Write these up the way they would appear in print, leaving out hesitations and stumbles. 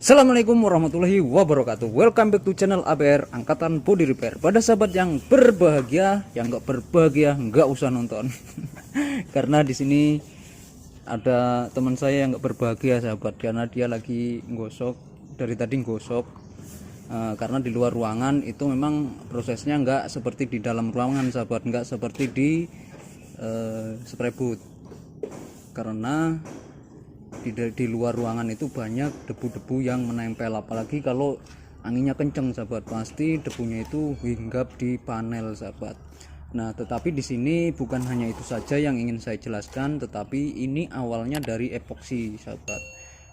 Assalamualaikum warahmatullahi wabarakatuh. Welcome back to channel ABR Angkatan Body Repair. Pada sahabat yang berbahagia, yang nggak berbahagia nggak usah nonton. Karena di sini ada teman saya yang nggak berbahagia sahabat, karena dia lagi gosok, dari tadi gosok. Karena di luar ruangan itu memang prosesnya nggak seperti di dalam ruangan sahabat, nggak seperti di spray booth. Karena di luar ruangan itu banyak debu-debu yang menempel, apalagi kalau anginnya kenceng sahabat, pasti debunya itu hinggap di panel sahabat. Nah, tetapi di sini bukan hanya itu saja yang ingin saya jelaskan, tetapi ini awalnya dari epoksi sahabat,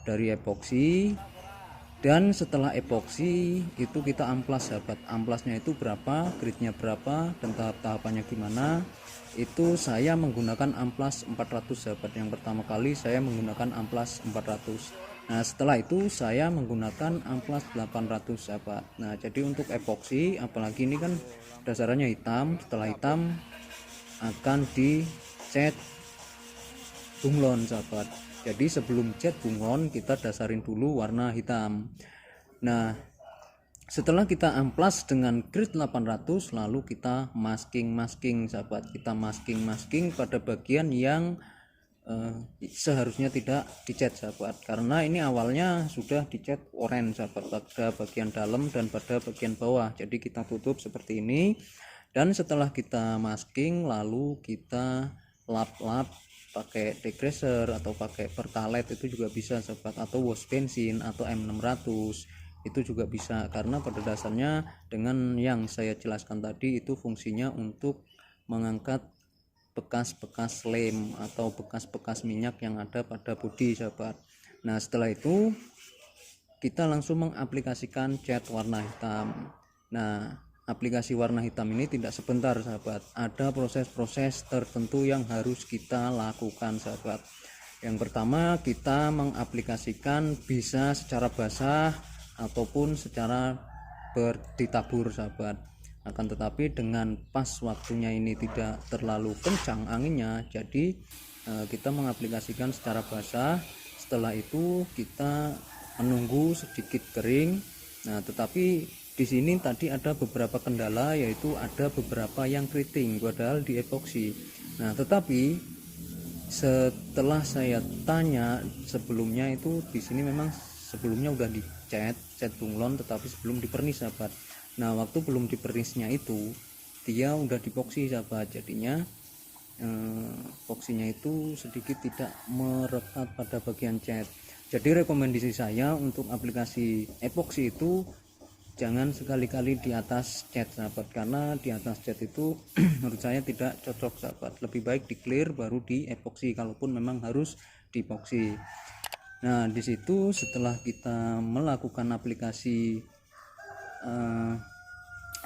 dari epoksi. Dan setelah epoksi itu kita amplas sahabat. Amplasnya itu berapa, gridnya berapa, dan tahap-tahapannya gimana. Itu saya menggunakan amplas 400 sahabat. Yang pertama kali saya menggunakan amplas 400. Nah, setelah itu saya menggunakan amplas 800 sahabat. Nah, jadi untuk epoksi, apalagi ini kan dasarnya hitam, setelah hitam akan dicat bunglon sahabat. Jadi sebelum cat bunglon kita dasarin dulu warna hitam. Nah, setelah kita amplas dengan grid 800, lalu kita masking sahabat. Kita masking pada bagian yang seharusnya tidak dicat sahabat, karena ini awalnya sudah dicat oranye sahabat, pada bagian dalam dan pada bagian bawah. Jadi kita tutup seperti ini, dan setelah kita masking lalu kita lap-lap pakai degreaser atau pakai pertalite itu juga bisa sahabat, atau wash bensin atau M600 itu juga bisa, karena pada dasarnya dengan yang saya jelaskan tadi itu fungsinya untuk mengangkat bekas-bekas lem atau bekas-bekas minyak yang ada pada bodi sahabat. Nah, setelah itu kita langsung mengaplikasikan cat warna hitam. Nah, aplikasi warna hitam ini tidak sebentar sahabat, ada proses-proses tertentu yang harus kita lakukan sahabat. Yang pertama, kita mengaplikasikan bisa secara basah ataupun secara berditabur sahabat. Akan tetapi dengan pas waktunya ini tidak terlalu kencang anginnya, jadi kita mengaplikasikan secara basah. Setelah itu kita menunggu sedikit kering. Nah, tetapi di sini tadi ada beberapa kendala, yaitu ada beberapa yang keriting padahal di epoksi. Nah, tetapi setelah saya tanya sebelumnya, itu di sini memang sebelumnya udah dicat bunglon, tetapi sebelum dipernis sahabat. Nah, waktu belum dipernisnya itu dia udah dipoksi sahabat, jadinya epoksinya itu sedikit tidak merekat pada bagian cat. Jadi rekomendasi saya untuk aplikasi epoksi itu jangan sekali-kali di atas cat sahabat, karena di atas cat itu menurut saya tidak cocok sahabat. Lebih baik di clear baru di epoksi kalaupun memang harus di epoksi. Nah, disitu setelah kita melakukan aplikasi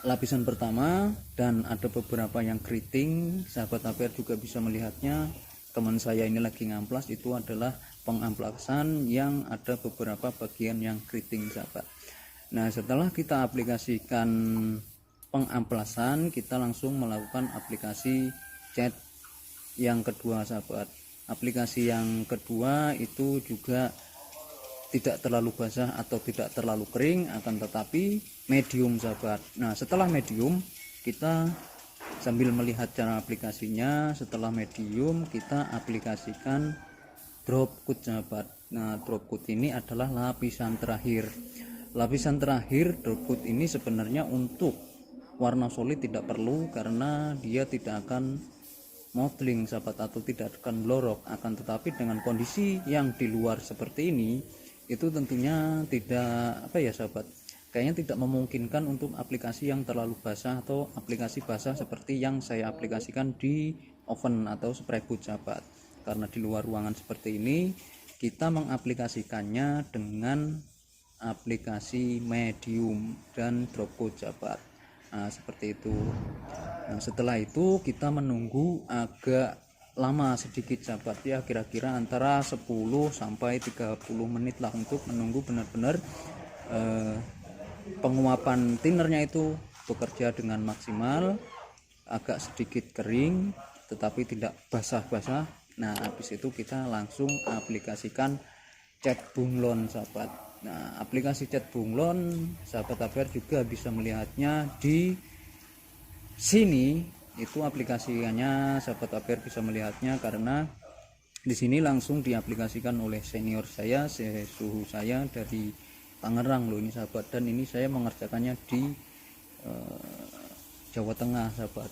lapisan pertama dan ada beberapa yang keriting, sahabat APR juga bisa melihatnya. Teman saya ini lagi ngamplas, itu adalah pengamplasan yang ada beberapa bagian yang keriting sahabat. Nah, setelah kita aplikasikan pengamplasan, kita langsung melakukan aplikasi cat yang kedua sahabat. Aplikasi yang kedua itu juga tidak terlalu basah atau tidak terlalu kering, akan tetapi medium sahabat. Nah, setelah medium kita sambil melihat cara aplikasinya. Setelah medium kita aplikasikan drop coat sahabat. Nah, drop coat ini adalah lapisan terakhir. Lapisan terakhir drop coat ini sebenarnya untuk warna solid tidak perlu, karena dia tidak akan mottling sahabat atau tidak akan blorok. Akan tetapi dengan kondisi yang di luar seperti ini, itu tentunya tidak sahabat, kayaknya tidak memungkinkan untuk aplikasi yang terlalu basah atau aplikasi basah seperti yang saya aplikasikan di oven atau spray booth sahabat. Karena di luar ruangan seperti ini kita mengaplikasikannya dengan aplikasi medium dan drop coat sahabat. Nah, seperti itu. Nah, setelah itu kita menunggu agak lama sedikit sahabat, ya kira-kira antara 10 sampai 30 menit lah untuk menunggu benar-benar penguapan tinernya itu bekerja dengan maksimal, agak sedikit kering tetapi tidak basah-basah. Nah, habis itu kita langsung aplikasikan cat bunglon sahabat. Nah, aplikasi chat bunglon sahabat APR juga bisa melihatnya di sini. Itu aplikasinya sahabat APR bisa melihatnya karena di sini langsung diaplikasikan oleh senior saya, suhu saya dari Tangerang loh ini sahabat, dan ini saya mengerjakannya di Jawa Tengah sahabat,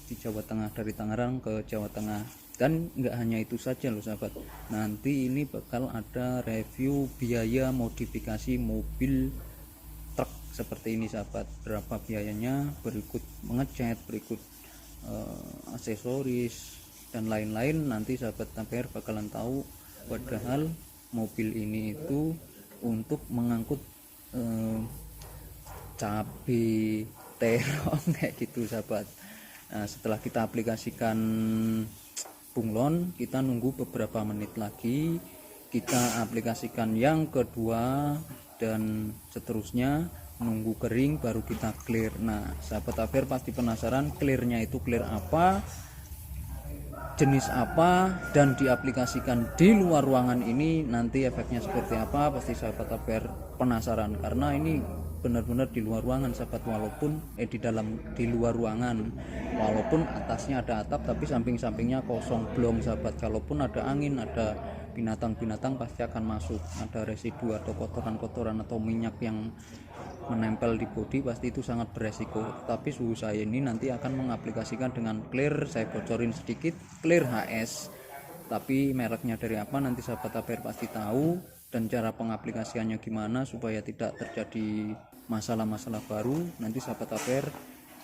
di Jawa Tengah, dari Tangerang ke Jawa Tengah. Dan nggak hanya itu saja loh sahabat, nanti ini bakal ada review biaya modifikasi mobil truk seperti ini sahabat, berapa biayanya, berikut mengecat, berikut aksesoris dan lain-lain. Nanti sahabat APR bakalan tahu. Padahal mobil ini itu untuk mengangkut cabai, terong kayak gitu sahabat. Nah, setelah kita aplikasikan bunglon, kita nunggu beberapa menit lagi, kita aplikasikan yang kedua dan seterusnya, nunggu kering baru kita clear. Nah sahabat APR pasti penasaran clearnya itu clear apa, jenis apa, dan diaplikasikan di luar ruangan ini nanti efeknya seperti apa. Pasti sahabat APR penasaran karena ini benar-benar di luar ruangan sahabat, walaupun di luar ruangan, walaupun atasnya ada atap tapi samping-sampingnya kosong blong sahabat. Kalaupun ada angin, ada binatang-binatang pasti akan masuk, ada residu atau kotoran-kotoran atau minyak yang menempel di bodi, pasti itu sangat beresiko. Tapi suhu saya ini nanti akan mengaplikasikan dengan clear, saya bocorin sedikit, clear HS, tapi mereknya dari apa nanti sahabat APR pasti tahu, dan cara pengaplikasiannya gimana supaya tidak terjadi masalah-masalah baru, nanti sahabat APR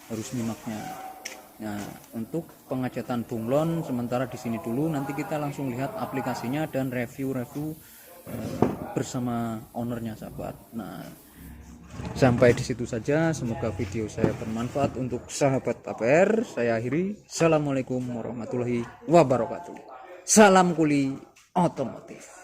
harus nyimaknya. Nah, untuk pengecatan bunglon sementara di sini dulu, nanti kita langsung lihat aplikasinya dan review bersama ownernya sahabat. Nah, sampai di situ saja, semoga video saya bermanfaat untuk sahabat APR. Saya akhiri. Assalamualaikum warahmatullahi wabarakatuh. Salam kuli otomotif.